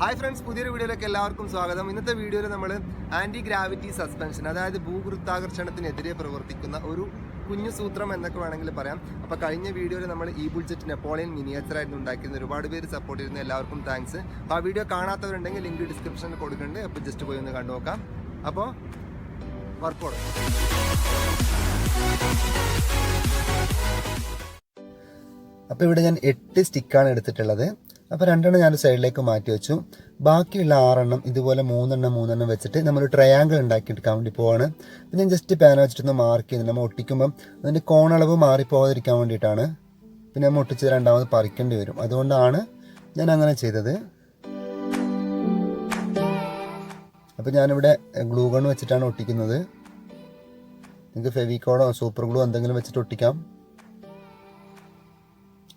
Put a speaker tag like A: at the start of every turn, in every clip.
A: Hi friends, പുതിയൊരു വീഡിയോയിലേക്ക് എല്ലാവർക്കും സ്വാഗതം. ഇന്നത്തെ വീഡിയോയിൽ നമ്മൾ ആൻറ്റിഗ്രാവിറ്റി സസ്പെൻഷൻ, അതായത് ഭൂഗുരുത്വാകർഷണത്തിനെതിരെ പ്രവർത്തിക്കുന്ന ഒരു കുഞ്ഞു സൂത്രം എന്നൊക്കെ വേണമെങ്കിൽ പറയാം. അപ്പോൾ കഴിഞ്ഞ വീഡിയോയിൽ നമ്മൾ ഈ ബുൾജെറ്റ് നെപ്പോളിയൻ മിനിയേച്ചറായിരുന്നു ഉണ്ടാക്കിയിരുന്നത്. ഒരുപാട് പേര് സപ്പോർട്ട് ചെയ്യുന്ന എല്ലാവർക്കും താങ്ക്സ്. അപ്പോൾ ആ വീഡിയോ കാണാത്തവരുണ്ടെങ്കിൽ ലിങ്ക് ഡിസ്ക്രിപ്ഷനിൽ കൊടുക്കുന്നുണ്ട്. അപ്പോൾ ജസ്റ്റ് പോയി ഒന്ന് കണ്ടു നോക്കാം. അപ്പോൾ വർക്കൗട്ട്. അപ്പോൾ ഇവിടെ ഞാൻ 8 സ്റ്റിക്കാണ് എടുത്തിട്ടുള്ളത്. അപ്പോൾ 2 ഞാൻ സൈഡിലേക്ക് മാറ്റി വെച്ചു. ബാക്കിയുള്ള 6 ഇതുപോലെ 3 വെച്ചിട്ട് നമ്മൾ ട്രയാങ്കിൾ ഉണ്ടാക്കിയെടുക്കാൻ വേണ്ടി പോവാണ്. അപ്പോൾ ഞാൻ ജസ്റ്റ് പാന വെച്ചിട്ടൊന്ന് മാർക്ക് ചെയ്യുന്നുണ്ട്. നമ്മൾ ഒട്ടിക്കുമ്പം അതിൻ്റെ കോണളവ് മാറിപ്പോകാതിരിക്കാൻ വേണ്ടിയിട്ടാണ്. പിന്നെ നമ്മൾ ഒട്ടിച്ച് രണ്ടാമത് പറിക്കേണ്ടി വരും. അതുകൊണ്ടാണ് ഞാൻ അങ്ങനെ ചെയ്തത്. അപ്പോൾ ഞാനിവിടെ ഗ്ലൂ ഗൺ വെച്ചിട്ടാണ് ഒട്ടിക്കുന്നത്. നിങ്ങൾക്ക് ഫെവിക്കോളോ സൂപ്പർ ഗ്ലൂ എന്തെങ്കിലും വെച്ചിട്ട് ഒട്ടിക്കാം.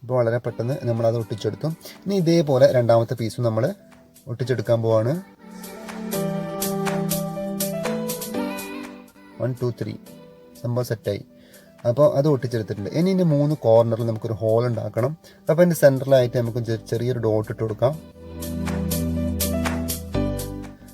A: ഇപ്പോൾ വളരെ പെട്ടെന്ന് നമ്മളത് ഒട്ടിച്ചെടുത്തു. ഇനി ഇതേപോലെ രണ്ടാമത്തെ പീസും നമ്മൾ ഒട്ടിച്ചെടുക്കാൻ പോവാണ്. 1 2 3 സംഭവം സെറ്റായി. അപ്പോൾ അത് ഒട്ടിച്ചെടുത്തിട്ടുണ്ട്. ഇനി ഇതിൻ്റെ 3 കോർണറിൽ നമുക്കൊരു ഹോൾ ഉണ്ടാക്കണം. അപ്പോൾ അതിൻ്റെ സെൻറ്ററിലായിട്ട് നമുക്ക് ചെറിയൊരു ഡോട്ട് ഇട്ട് കൊടുക്കാം.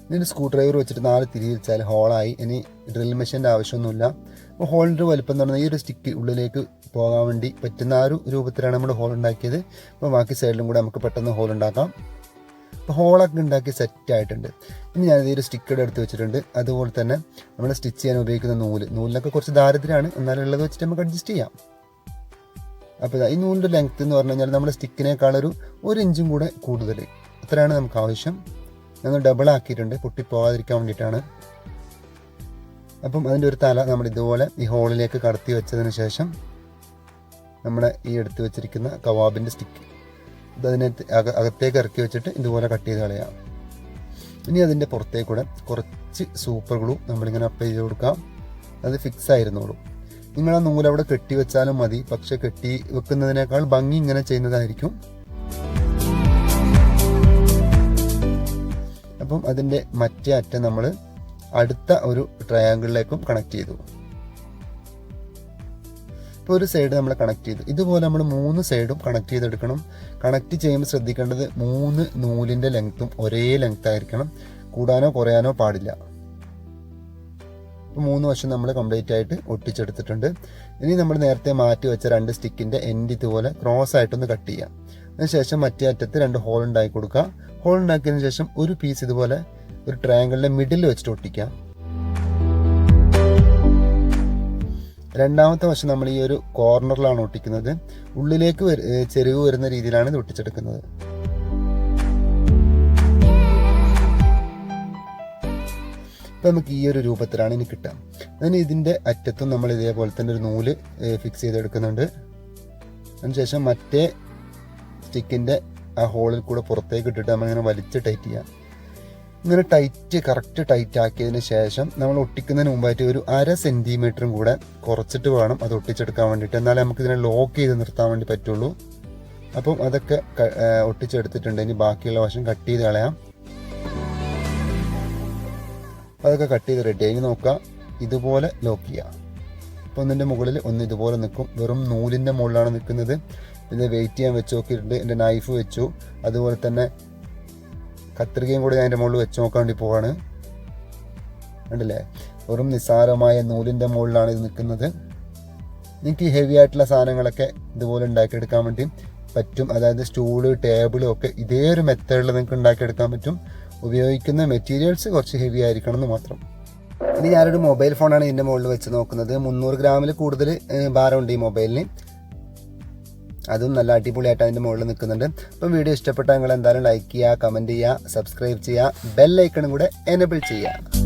A: ഇതിൻ്റെ സ്ക്രൂ ഡ്രൈവർ വെച്ചിട്ട് 4 തിരി വെച്ചാൽ ഹോളായി. ഇനി ഡ്രിൽ മെഷീൻ്റെ ആവശ്യമൊന്നുമില്ല. അപ്പോൾ ഹോളിൻ്റെ വലുപ്പം എന്ന് പറഞ്ഞാൽ ഈ ഒരു സ്റ്റിക്ക് ഉള്ളിലേക്ക് പോകാൻ വേണ്ടി പറ്റുന്ന ആ ഒരു രൂപത്തിലാണ് നമ്മൾ ഹോൾ ഉണ്ടാക്കിയത്. അപ്പോൾ ബാക്കി സൈഡിലും കൂടെ നമുക്ക് പെട്ടെന്ന് ഹോൾ ഉണ്ടാക്കാം. അപ്പോൾ ഹോളൊക്കെ ഉണ്ടാക്കി സെറ്റായിട്ടുണ്ട്. ഇനി ഞാനിത് ഒരു സ്റ്റിക്കർ എടുത്ത് വെച്ചിട്ടുണ്ട്. അതുപോലെ തന്നെ നമ്മൾ സ്റ്റിച്ച് ചെയ്യാൻ ഉപയോഗിക്കുന്ന നൂലിനൊക്കെ കുറച്ച് ദാരിദ്ര്യമാണ്, എന്നാലും ഉള്ളത് വെച്ചിട്ട് നമുക്ക് അഡ്ജസ്റ്റ് ചെയ്യാം. അപ്പോൾ ഈ നൂലിൻ്റെ ലെങ്ത്ത് എന്ന് പറഞ്ഞു കഴിഞ്ഞാൽ നമ്മുടെ സ്റ്റിക്കിനേക്കാളൊരു 1 ഇഞ്ചും കൂടെ കൂടുതൽ, അത്രയാണ് നമുക്ക് ആവശ്യം. ഞങ്ങൾ ഡബിൾ ആക്കിയിട്ടുണ്ട്, പൊട്ടിപ്പോകാതിരിക്കാൻ വേണ്ടിയിട്ടാണ്. അപ്പം അതിൻ്റെ ഒരു തല നമ്മൾ ഇതുപോലെ ഈ ഹോളിലേക്ക് കടത്തി വെച്ചതിന് ശേഷം നമ്മുടെ ഈ എടുത്ത് വെച്ചിരിക്കുന്ന കവാബിൻ്റെ സ്റ്റിക്ക് അതിനകത്ത് അകത്തേക്ക് ഇറക്കി വെച്ചിട്ട് ഇതുപോലെ കട്ട് ചെയ്ത് കളയാം. ഇനി അതിൻ്റെ പുറത്തേക്കൂടെ കുറച്ച് സൂപ്പർ ഗ്ലൂ നമ്മളിങ്ങനെ അപ്ലൈ ചെയ്ത് കൊടുക്കാം. അത് ഫിക്സ് ആയിരുന്നോളൂ. നിങ്ങൾ ആ നൂലവിടെ കെട്ടി വെച്ചാലും മതി, പക്ഷെ കെട്ടി വെക്കുന്നതിനേക്കാൾ ഭംഗി ഇങ്ങനെ ചെയ്യുന്നതായിരിക്കും. അപ്പം അതിൻ്റെ മറ്റേ അറ്റം നമ്മൾ അടുത്ത ഒരു ട്രയാങ്കിളിലേക്കും കണക്ട് ചെയ്തു. ഇപ്പോൾ ഒരു സൈഡ് നമ്മൾ കണക്ട് ചെയ്തു. ഇതുപോലെ നമ്മൾ 3 സൈഡും കണക്ട് ചെയ്തെടുക്കണം. കണക്ട് ചെയ്യുമ്പോൾ ശ്രദ്ധിക്കേണ്ടത് 3 നൂലിൻ്റെ ലെങ്ത്തും ഒരേ ലെങ്ത് ആയിരിക്കണം. കൂടാനോ കുറയാനോ പാടില്ല. ഇപ്പോൾ 3 വശം നമ്മൾ കംപ്ലീറ്റ് ആയിട്ട് ഒട്ടിച്ചെടുത്തിട്ടുണ്ട്. ഇനി നമ്മൾ നേരത്തെ മാറ്റി വെച്ച 2 സ്റ്റിക്കിൻ്റെ എൻഡ് ഇതുപോലെ ക്രോസ് ആയിട്ടൊന്ന് കട്ട് ചെയ്യാം. അതിനുശേഷം മറ്റേ അറ്റത്ത് 2 ഹോൾ ഉണ്ടാക്കി കൊടുക്കുക. ഹോൾ ഉണ്ടാക്കിയതിന് ശേഷം ഒരു പീസ് ഇതുപോലെ ഒരു ട്രയാങ്കിളിൻ്റെ മിഡിൽ വെച്ചിട്ട് ഒട്ടിക്കാം. രണ്ടാമത്തെ വശം നമ്മൾ ഈ ഒരു കോർണറിലാണ് ഒട്ടിക്കുന്നത്. ഉള്ളിലേക്ക് ചെരിവ് വരുന്ന രീതിയിലാണ് ഇത് ഒട്ടിച്ചെടുക്കുന്നത്. ഇപ്പം നമുക്ക് ഈ ഒരു രൂപത്തിലാണ് ഇനി കിട്ടുക. അതിന് ഇതിൻ്റെ അറ്റത്തും നമ്മൾ ഇതേപോലെ തന്നെ ഒരു നൂല് ഫിക്സ് ചെയ്തെടുക്കുന്നുണ്ട്. അതിനുശേഷം മറ്റേ സ്റ്റിക്കിൻ്റെ ആ ഹോളിൽ കൂടെ പുറത്തേക്ക് ഇട്ടിട്ട് നമ്മളിങ്ങനെ വലിച്ച് ടൈറ്റ് ചെയ്യാം. ഇങ്ങനെ കറക്റ്റ് ടൈറ്റ് ആക്കിയതിന് ശേഷം നമ്മൾ ഒട്ടിക്കുന്നതിന് മുമ്പായിട്ട് ഒരു 1/2 സെൻറ്റിമീറ്ററും കൂടെ കുറച്ചിട്ട് വേണം അത് ഒട്ടിച്ചെടുക്കാൻ വേണ്ടിയിട്ട്. എന്നാലേ നമുക്കിതിനെ ലോക്ക് ചെയ്ത് നിർത്താൻ വേണ്ടി പറ്റുള്ളൂ. അപ്പം അതൊക്കെ ഒട്ടിച്ചെടുത്തിട്ടുണ്ട്. ഇനി ബാക്കിയുള്ള വശം കട്ട് ചെയ്ത് കളയാം. അതൊക്കെ കട്ട് ചെയ്ത് റെഡി ആയി. നോക്കുക, ഇതുപോലെ ലോക്ക് ചെയ്യാം. അപ്പോൾ ഒന്നിൻ്റെ മുകളിൽ ഒന്ന് ഇതുപോലെ നിൽക്കും. വെറും നൂലിൻ്റെ മുകളിലാണ് നിൽക്കുന്നത്. ഇത് വെയിറ്റ് ചെയ്യാൻ വെച്ച് നോക്കിയിട്ടുണ്ട്. എൻ്റെ നൈഫ് വെച്ചു, അതുപോലെ തന്നെ കത്രികയും കൂടി ഞാൻ എൻ്റെ മുകളിൽ വെച്ച് നോക്കാൻ വേണ്ടി പോവാണ്. കണ്ടില്ലേ, വെറും നിസ്സാരമായ നൂലിൻ്റെ മുകളിലാണ് ഇത് നിൽക്കുന്നത്. നിങ്ങൾക്ക് ഈ ഹെവി ആയിട്ടുള്ള സാധനങ്ങളൊക്കെ ഇതുപോലെ ഉണ്ടാക്കിയെടുക്കാൻ വേണ്ടി പറ്റും. അതായത് സ്റ്റൂള്, ടേബിളും ഒക്കെ ഇതേ ഒരു മെത്തേഡിൽ നിങ്ങൾക്ക് ഉണ്ടാക്കിയെടുക്കാൻ പറ്റും. ഉപയോഗിക്കുന്ന മെറ്റീരിയൽസ് കുറച്ച് ഹെവി ആയിരിക്കണം എന്ന് മാത്രം. ഇനി ഞാനൊരു മൊബൈൽ ഫോണാണ് ഇതിൻ്റെ മുകളിൽ വെച്ച് നോക്കുന്നത്. 300 ഗ്രാമിൽ കൂടുതൽ ഭാരമുണ്ട് ഈ മൊബൈലിന്. അതും നല്ല അടിപൊളിയായിട്ട് അതിൻ്റെ മുകളിൽ നിൽക്കുന്നുണ്ട്. അപ്പം വീഡിയോ ഇഷ്ടപ്പെട്ടാൽ നിങ്ങൾ എന്തായാലും ലൈക്ക് ചെയ്യുക, കമൻറ്റ് ചെയ്യുക, സബ്സ്ക്രൈബ് ചെയ്യുക, ബെൽ ഐക്കണും കൂടെ എനേബിൾ ചെയ്യുക.